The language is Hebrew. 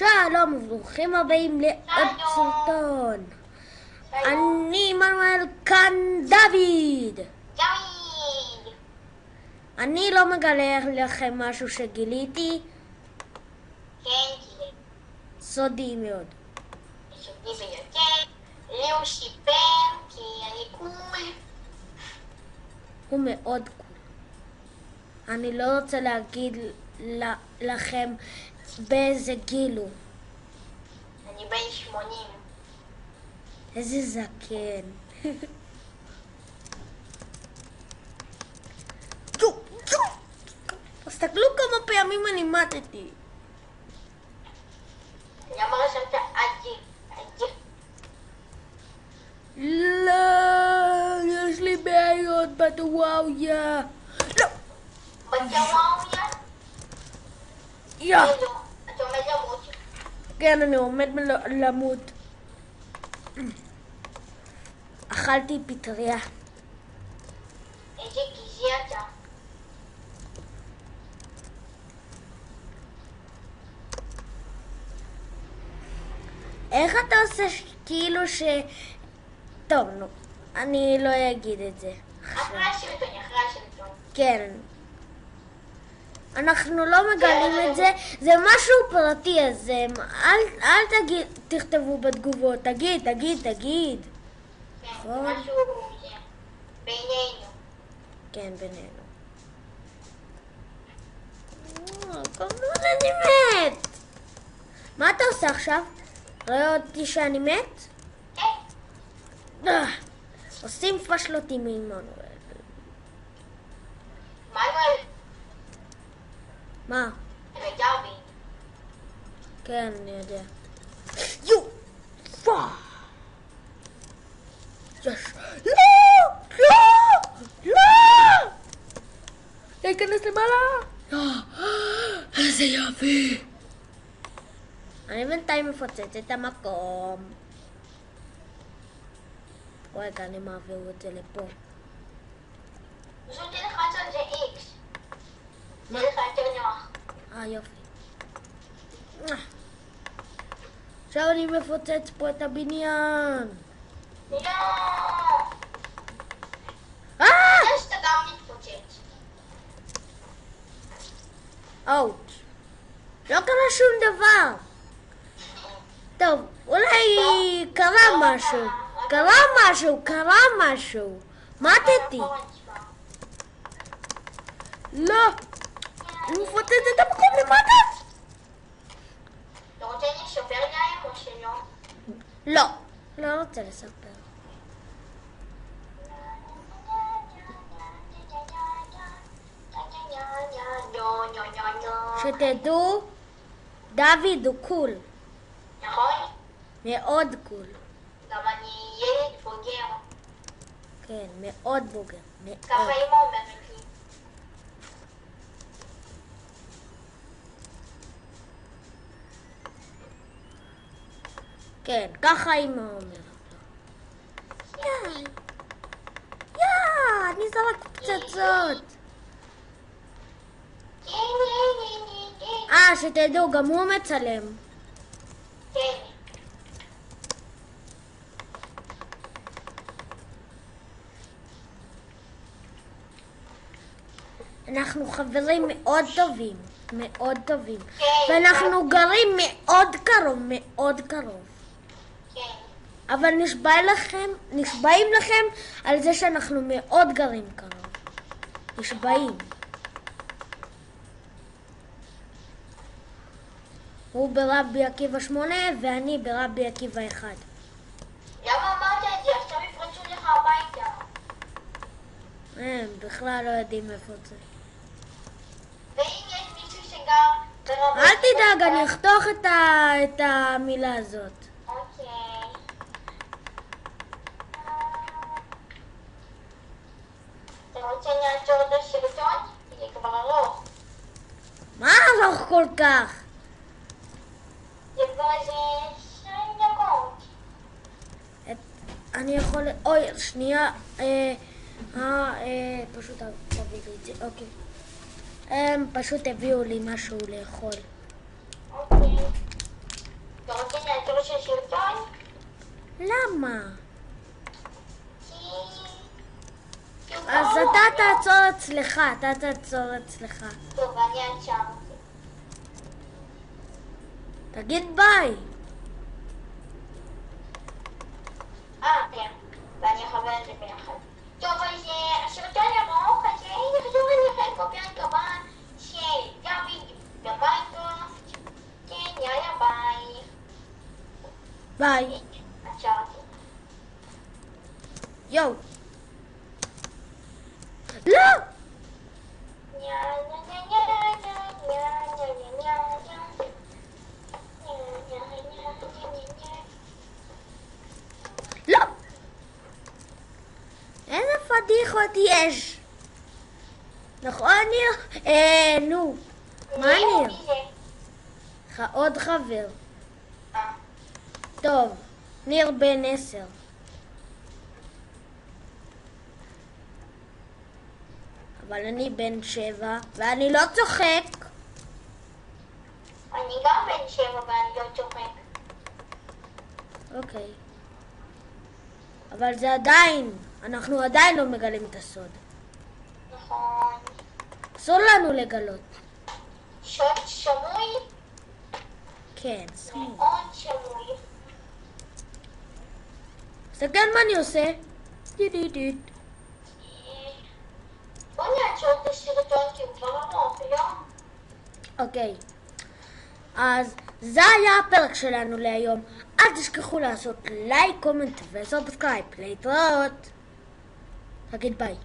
שלום וברוכים הבאים לעוד סרטון. אני מנואל, כאן דוד. אני לא מגלה לכם משהו שגיליתי. כן, גיליתי. סודי מאוד. סודי ביותר. לי הוא שיפר כי אני קול. הוא מאוד קול. אני לא רוצה להגיד לכם באיזה גיל הוא. אני בן 80. איזה זקן. תסתכלו כמה פעמים אני מתתי. למה רשמת אג'י? לא, יש לי בעיות בטוואויה. לא. בטוואויה? יא. אתה עומד למות? כן, אני עומד למות. אכלתי פטריה. איזה גזעי אתה. איך אתה עושה כאילו ש... טוב, נו. אני לא אגיד את זה. אחרי השלטון. כן. אנחנו לא מגלים את זה. זה משהו פרטי, אז אל תכתבו בתגובות. תגיד. כן, זה משהו בינינו. כן, בינינו. כמובן אני מת. מה אתה עושה עכשיו? רואה אותי שאני מת? כן. עושים פשלוטים ממנו. מנואל. מה? ודוד. כן, אני יודע. יו! פאה! יש! לא! להיכנס למעלה! איזה יופי! אני בינתיים מפוצץ את המקום. רגע, אני מעביר את זה לפה. פשוט תלחץ על זה X. זה לך יותר נוח. יופי. עכשיו אני מפוצץ פה את הבניין. לא! זה שאתה גם מתפוצץ. אוט. לא קרה שום דבר. טוב, אולי קרה משהו. מתתי. לא. אני מפוצץ את המקום למטה. אתה רוצה לספר להם או שלא? לא רוצה לספר. שתדעו, דוד הוא קול. נכון? מאוד קול. גם אני ילד בוגר. כן, מאוד בוגר. ככה אמא אומרת לי. כן, ככה אמא אומרת לו. אני זרק פצצות. שתדעו, גם הוא מצלם. כן. אנחנו חברים מאוד טובים. כן. ואנחנו גרים מאוד קרוב. כן. אבל נשבעים לכם על זה שאנחנו מאוד גרים קרוב. נשבעים. הוא ברבי עקיבא 8 ואני ברבי עקיבא 1. למה אמרת את זה? עכשיו יפרצו לך הביתה. הם בכלל לא יודעים איפה זה. ואם יש מישהו שגר ברבי... אל תדאג, אני אחתוך את המילה הזאת. אוקיי. אתה רוצה לעצור את הסרטון? זה כבר ארוך. מה ארוך כל כך? זה כבר איזה 20 דקות. אני יכול... אוי, שנייה. פשוט תביא לי את זה, אוקיי. הם פשוט הביאו לי משהו לאכול. אוקיי. למה? כי הוא אז קרוב. אתה תעצור אצלך, אתה תעצור אצלך. טוב, אני עצרתי. תגיד ביי. כן. ואני אחבר את זה ביחד. טוב, אז הסרטון ארוך, אז נחזור אליכם בפרק הבא של דוד במיינקראפט. כן, יאללה, ביי. ביי. עצרתי. יואו. לא! לא! איזה פדיחות יש? נכון, ניר? נו. מה ניר? עוד חבר. טוב, ניר בן 10. אבל אני בן 7, ואני לא צוחק. אני גם בן 7 ואני לא צוחק. אוקיי. אבל זה עדיין, אנחנו עדיין לא מגלים את הסוד. נכון. אסור לנו לגלות. סוד שמוי? כן, סמוי. מאוד שמוי. תסתכל מה אני עושה. דידידיד. בוא נעצור את הסרטון כי הוא כבר ארוך, לא? אוקיי. אז זה היה הפרק שלנו להיום. אל תשכחו לעשות לייק, קומנט וסובסקרייב. להתראות. תגיד ביי.